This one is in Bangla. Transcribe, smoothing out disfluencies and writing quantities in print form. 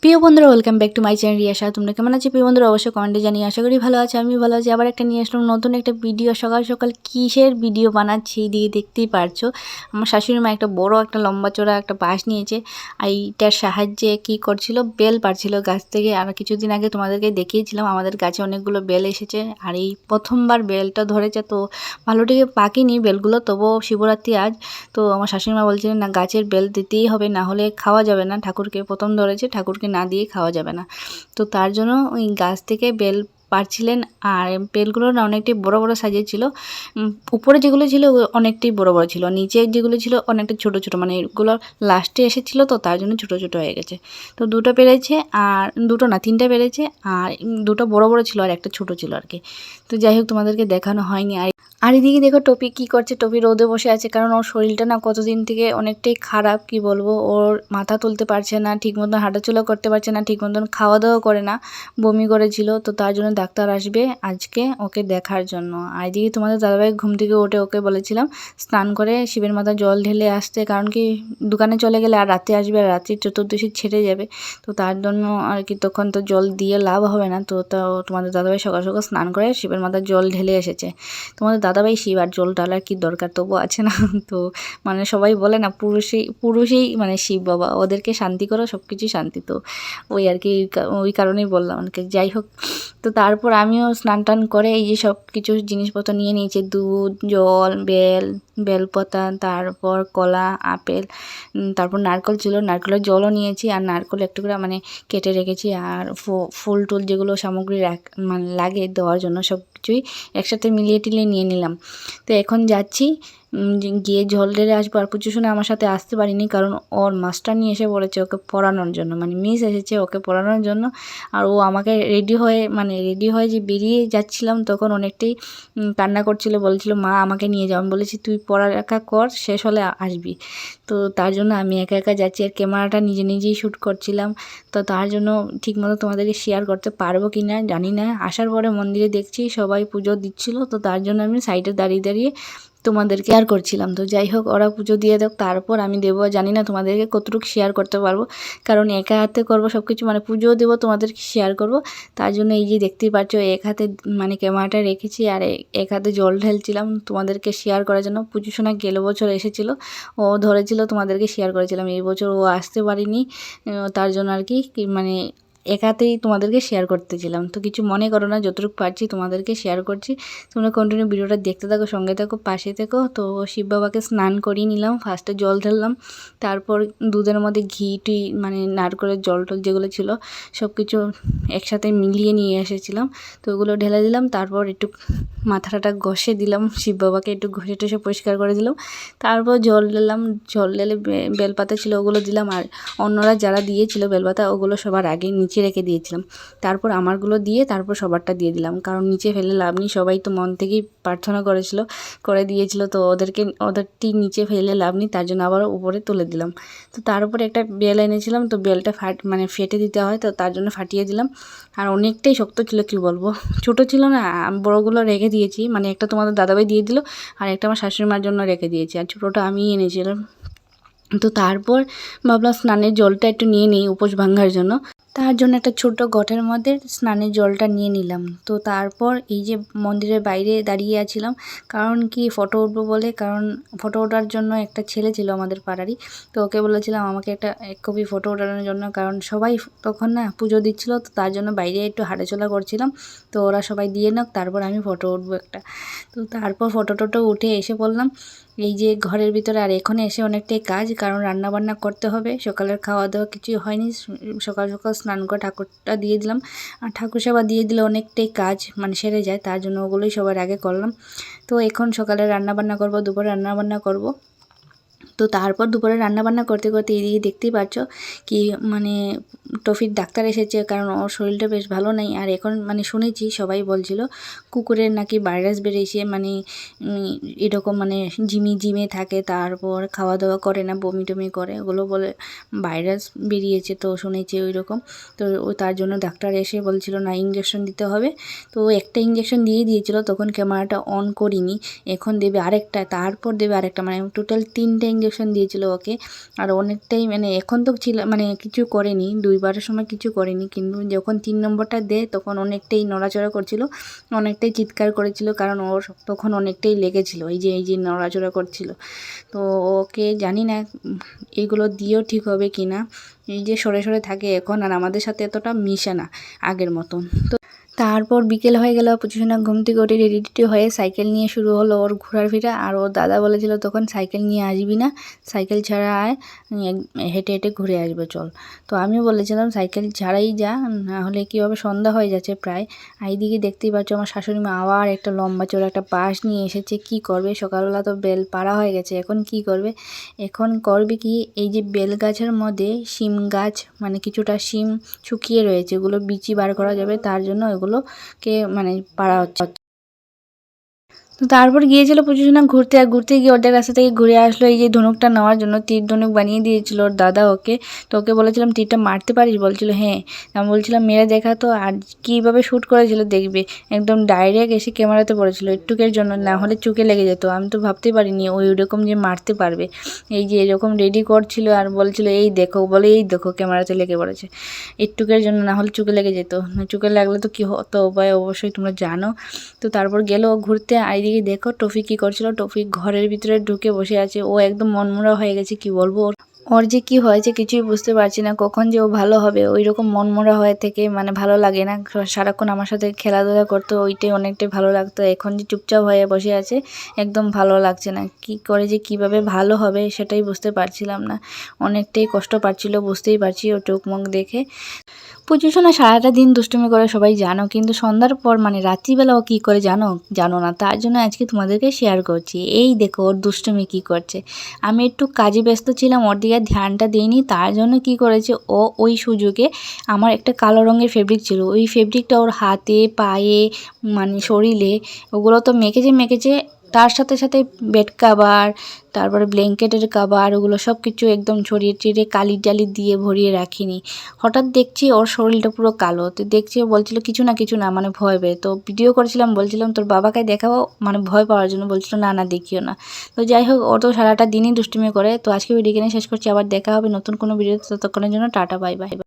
প্রিয় বন্ধুরা welcome back to my channel Riyasha. তোমরা কেমন আছো প্রিয় বন্ধুরা? অবশ্যই কমেন্টে জানিয়ে। আশা করি ভালো আছে, আমি ভালো আছি। আবার একটা নিয়ে আসলাম নতুন একটা ভিডিও। সকাল সকাল কিসের ভিডিও বানাচ্ছি দিয়ে দেখতেই পারছো। আমার শাশুড়ি মা একটা বড় একটা লম্বা চড়া একটা বাঁশ নিয়েছে, আর এইটার সাহায্যে কি করছিল, বেল পাড়ছিল গাছ থেকে। আর কিছুদিন আগে তোমাদেরকে দেখিয়েছিলাম আমাদের গাছে অনেকগুলো বেল এসেছে, আর এই প্রথমবার বেলটা ধরেছে। তো ভালোটিকে পাকেনি বেলগুলো, তবুও শিবরাত্রি আজ। তো আমার শাশুড়ি মা বলছিলেন না, গাছের বেল দিতেই হবে, না হলে খাওয়া যাবে না। ঠাকুরকে প্রথম ধরেছে, ঠাকুরকে না দিয়ে খাওয়া যাবে না। তো তার জন্য ওই গাছ থেকে বেল পাড়ছিলেন। আর বেলগুলো না অনেকটাই বড় বড় সাইজের ছিল। উপরে যেগুলো ছিল অনেকটাই বড় বড় ছিল, নিচে যেগুলো ছিল অনেকটা ছোট ছোট, মানে এগুলো লাস্টে এসেছিলো তো তার জন্য ছোট ছোট হয়ে গেছে। তো দুটো পেরেছে, আর দুটো না তিনটা পেরেছে, আর দুটো বড় বড় ছিল আর একটা ছোট ছিল আর কি। তো যাই হোক, তোমাদেরকে দেখানো হয়নি। আর এদিকে দেখো টপি কি করছে। টপি রোদে বসে আছে, কারণ ওর শরীরটা না কতদিন থেকে অনেকটাই খারাপ, কি বলবো। ওর মাথা তুলতে পারছে না ঠিক মতন, হাঁটাচলা করতে পারছে না ঠিক মতন, খাওয়া দাওয়া করে না, বমি করেছিল। তো তার জন্য ডাক্তার আসবে আজকে ওকে দেখার জন্য। আর এদিকে তোমাদের দাদাভাই ঘুম থেকে উঠে ওকে বলেছিলাম স্নান করে শিবের মাথায় জল ঢেলে আসতে, কারণ কি দোকানে চলে গেলে আর রাতে আসবে, আর রাত্রি চতুর্দশী ছেড়ে যাবে। তো তার জন্য আর কি তখন তো জল দিয়ে লাভ হবে না। তো তোমাদের দাদাভাই সকাল সকাল স্নান করে শিবের মাথায় জল ঢেলে এসেছে। তোমাদের দাদাভাই শিব, আর জল ঢালার কি দরকার, তবু আছে না। তো মানে সবাই বলে না, পুরুষই মানে শিব বাবা, ওদেরকে শান্তি করো, সব কিছুই শান্তি। তো ওই আর কি, ওই কারণেই বললাম আর কি। যাই হোক, তো তারপর আমিও স্নান টান করে এই যে সব কিছু জিনিসপত্র নিয়ে নিয়েছি, দুধ, জল, বেলপাতা, তারপর কলা, আপেল, তারপর নারকেল ছিল, নারকেলের জলও নিয়েছি, আর নারকেল একটু করে মানে কেটে রেখেছি, আর ফুল টুল যেগুলো সামগ্রী মানে লাগে দেওয়ার জন্য সব কিছুই একসাথে মিলিয়ে টিলিয়ে নিয়ে নিলাম। তো এখন যাচ্ছি, গিয়ে জল ঢেলে আসবো। আর পুজো শুনে আমার সাথে আসতে পারিনি, কারণ ওর মাস্টার নিয়ে এসে বলেছে ওকে পড়ানোর জন্য, মানে মিস এসেছে ওকে পড়ানোর জন্য। আর ও আমাকে রেডি হয়ে যে বেরিয়ে যাচ্ছিলাম, তখন অনেকটাই কান্না করছিল, বলছিল মা আমাকে নিয়ে যাও। আমি বলেছি তুই পড়ালেখা কর, শেষ হলে আসবি। তো তার জন্য আমি একা একা যাচ্ছি, আর ক্যামেরাটা নিজেই শ্যুট করছিলাম। তো তার জন্য ঠিকমতো তোমাদেরকে শেয়ার করতে পারবো কি না জানি না। আসার পরে মন্দিরে দেখছি সবাই পুজো দিচ্ছিল, তো তার জন্য আমি সাইডে দাঁড়িয়ে দাঁড়িয়ে তোমাদেরকে শেয়ার করছিলাম। তো যাই হোক, ওরা পুজো দিয়ে দেখ, তারপর আমি দেবো। জানি না তোমাদেরকে কতটুকু শেয়ার করতে পারবো, কারণ একা হাতে করবো সব কিছু, মানে পুজোও দেবো, তোমাদেরকে শেয়ার করব। তার জন্য এই যে দেখতেই পাচ্ছ, এক হাতে মানে ক্যামেরাটা রেখেছি, আর এক হাতে জল ঢেলছিলাম তোমাদেরকে শেয়ার করার জন্য। পুজো শোনা গেল বছর এসেছিলো, ও ধরেছিল, তোমাদেরকে শেয়ার করেছিলাম। এই বছর ও আসতে পারিনি, তার জন্য আর কি মানে একাতেই তোমাদেরকে শেয়ার করতেছিলাম। তো কিছু মনে করো না, যতটুকু পারছি তোমাদেরকে শেয়ার করছি। তোমরা কন্টিনিউ ভিডিওটা দেখতে থাকো, সঙ্গে থাকো, পাশে থেকো। তো শিব বাবাকে স্নান করিয়ে নিলাম, ফার্স্টে জল ঢাললাম, তারপর দুধের মধ্যে ঘি টি মানে নারকেলের জল টল যেগুলো ছিল সব কিছু একসাথে মিলিয়ে নিয়ে এসেছিলাম। তো ওগুলো ঢেলে দিলাম, তারপর একটু মাথাটা ঘষে দিলাম, শিব বাবাকে একটু ঘষে টষে পরিষ্কার করে দিলাম। তারপর জল ঢেললাম, জল ঢেলে বেলপাতা ছিল ওগুলো দিলাম, আর অন্যরা যারা দিয়েছিল বেলপাতা ওগুলো সবার আগে নিচে রেখে দিয়েছিলাম। তারপর আমারগুলো দিয়ে তারপর সবারটা দিয়ে দিলাম, কারণ নিচে ফেলে লাভ নেই, সবাই তো মন থেকেই প্রার্থনা করে দিয়েছিল। তো ওদেরটি নিচে ফেলে লাভ নেই, তার জন্য আবার উপরে তুলে দিলাম। তো তার উপরে একটা বেল এনেছিলাম, তো বেলটা মানে ফেটে দিতে হয়, তো তার জন্য ফাটিয়ে দিলাম। আর অনেকটাই শক্ত ছিল, কি বলবো, ছোট ছিল না, বড়গুলো রেখে দিয়েছি, মানে একটা তোমাদের দাদাভাই দিয়ে দিল, আর একটা আমার শাশুড়ি মার জন্য রেখে দিয়েছি, আর ছোটোটা আমিই এনেছিলাম। তো তারপর ভাবলাম স্নানের জলটা একটু নিয়ে নিই উপোস ভাঙার জন্য, তার জন্য একটা ছোট্ট ঘটের মধ্যে স্নানের জলটা নিয়ে নিলাম। তো তারপর এই যে মন্দিরের বাইরে দাঁড়িয়ে আছিলাম, কারণ কি ফটো উঠবো বলে, কারণ ফটো ওঠার জন্য একটা ছেলে ছিল আমাদের পাড়ারই, তো ওকে বলেছিলাম আমাকে এক কপি ফটো ওঠানোর জন্য, কারণ সবাই তখন না পুজো দিচ্ছিলো, তো তার জন্য বাইরে একটু হাঁটাচলা করছিলাম। তো ওরা সবাই দিয়ে নাক, তারপর আমি ফটো উঠবো একটা। তো তারপর ফটো টটো উঠে এসে বললাম এই যে ঘরের ভিতরে। আর এখানে এসে অনেকটাই কাজ, কারণ রান্না বান্না করতে হবে, সকালের খাওয়া দাওয়া কিছুই হয়নি। সকাল সকাল স্নান করে ঠাকুরটা দিয়ে দিলাম, আর ঠাকুর সেবা দিয়ে দিলে অনেকটাই কাজ মানে সেরে যায়, তার জন্য ওগুলোই সবার আগে করলাম। তো এখন সকালে রান্নাবান্না করব, দুপুরে রান্নাবান্না করব। তো তারপর দুপুরে রান্নাবান্না করতে করতে এদিকে দেখতেই পাচ্ছ কি মানে টফির ডাক্তার এসেছে, কারণ ওর শরীরটা বেশ ভালো নেই। আর এখন মানে শুনেছি সবাই বলছিল কুকুরের নাকি ভাইরাস বেরিয়েছে, মানে এরকম মানে জিমে থাকে, তারপর খাওয়া দাওয়া করে না, বমি টমি করে, ওগুলো বলে ভাইরাস বেরিয়েছে। তো শুনেছি ওই রকম। তো তার জন্য ডাক্তার এসে বলছিল না ইঞ্জেকশন দিতে হবে। তো একটা ইঞ্জেকশন দিয়েছিল, তখন ক্যামেরাটা অন করিনি, এখন দেবে আরেকটা, তারপর দেবে আরেকটা, মানে টোটাল 3টে ইঞ্জেকশন ইঞ্জেকশন দিয়েছিল ওকে। আর অনেকটাই মানে এখন তো ছিল মানে কিছু করেনি, 2বারের সময় কিছু করেনি, কিন্তু যখন 3 নম্বরটা দেয় তখন অনেকটাই নড়াচড়া করছিল, অনেকটাই চিৎকার করেছিল, কারণ ওর তখন অনেকটাই লেগেছিল এই যে নড়াচড়া করছিল। তো ওকে জানি না এগুলো দিয়েও ঠিক হবে কি না, এই যে সরে সরে থাকে এখন, আর আমাদের সাথে এতটা মিশে না আগের মতন। তো তারপর বিকেল হয়ে গেল, প্রচুর ঘুম থেকে উঠে রেডি টেডি হয়ে সাইকেল নিয়ে শুরু হলো ওর ঘোরার ফিরা। আর ওর দাদা বলেছিল তখন সাইকেল নিয়ে আসবি না, সাইকেল ছাড়া আয়, হেঁটে হেঁটে ঘুরে আসবে চল। তো আমিও বলেছিলাম সাইকেল ছাড়াই যা, না হলে কীভাবে, সন্ধ্যা হয়ে যাচ্ছে প্রায়। আর এইদিকে দেখতেই পাচ্ছ আমার শাশুড়ি মা আবার একটা লম্বা চড়া একটা বাঁশ নিয়ে এসেছে। কি করবে, সকালবেলা তো বেল পাড়া হয়ে গেছে, এখন কি করবে, এখন করবে কি, এই যে বেল গাছের মধ্যে শিম গাছ মানে কিছুটা শিম শুকিয়ে রয়েছে, ওগুলো বিচি বার করা যাবে, তার জন্য এগুলোকে মানে পাড়া হচ্ছে। তো তারপর গিয়েছিল প্রচুর ঘুরতে, আর ঘুরতে গিয়ে অর্ধেক রাস্তা থেকে ঘুরে আসলো এই যে ধনুকটা নেওয়ার জন্য। তীর ধনুক বানিয়ে দিয়েছিল ওর দাদা ওকে। তো ওকে বলেছিলাম তীরটা মারতে পারিস, বলছিল হ্যাঁ। আমি বলছিলাম মেরে দেখা তো, আর কীভাবে শ্যুট করেছিল দেখবে, একদম ডাইরেক্ট এসে ক্যামেরাতে পড়েছিল একটুকের জন্য, না হলে চোখে লেগে যেত। আমি তো ভাবতে পারিনি ওই ওরকম যে মারতে পারবে। এই যে এরকম রেডি করছিল আর বলছিল এই দেখো, বলে এই দেখো ক্যামেরাতে লেগে পড়েছে, একটুকের জন্য, না হলে চোখে লেগে যেত। চোখে লাগলে তো কী হতো উপায় অবশ্যই তোমরা জানো। তো তারপর গেল ঘুরতে। আর এইদিকে দেখো টফি কী করছিল, টফি ঘরের ভিতরে ঢুকে বসে আছে, ও একদম মনমরা হয়ে গেছে, কি বলবো, ওর যে কি হয়েছে কিছুই বুঝতে পারছি না, কখন যে ও ভালো হবে। ওই রকম মনমরা হয়ে থেকে মানে ভালো লাগে না, সারাক্ষণ আমার সাথে খেলাধুলা করতো, ওইটাই অনেকটাই ভালো লাগতো। এখন যে চুপচাপ হয়ে বসে আছে, একদম ভালো লাগছে না। কি করে যে কিভাবে ভালো হবে সেটাই বুঝতে পারছিলাম না, অনেকটাই কষ্ট পাচ্ছিল, বুঝতেই পারছি ও চোখ মুখ দেখে। পুজোর সময় সারাটা দিন দুষ্টুমি করে সবাই জানো, কিন্তু সন্ধ্যার পর মানে রাত্রিবেলা ও কী করে জানো না, তার জন্য আজকে তোমাদেরকে শেয়ার করছি। এই দেখো ওর দুষ্টুমি কী করছে। আমি একটু কাজে ব্যস্ত ছিলাম, ওর দিকে ধ্যানটা দিইনি, তার জন্য কি করেছে ও ওই সুযোগে, আমার একটা কালো রঙের ফেব্রিক ছিল, ওই ফেব্রিকটা ওর হাতে পায়ে মানে শরীরে ওগুলো তো মেখেছে, তার সাথে সাথে বেড কাভার, তারপরে ব্ল্যাঙ্কেটের কাভার, ওগুলো সব কিছু একদম ছড়িয়ে ছিটিয়ে কালি টালি দিয়ে ভরিয়ে রাখিনি। হঠাৎ দেখছি ওর শরীরটা পুরো কালো, তো দেখছি ও বলছিল কিছু না মানে ভয় পেয়ে। তো ভিডিও করেছিলাম, বলছিলাম তোর বাবাকে দেখাবো মানে ভয় পাওয়ার জন্য, বলছিল না না দেখিও না। তো যাই হোক, ও তো সারাটা দিনই দুষ্টুমি করে। তো আজকে ভিডিও কিনে শেষ করছি, আবার দেখা হবে নতুন কোনো ভিডিও, ততক্ষণের জন্য টাটা বাই বাই।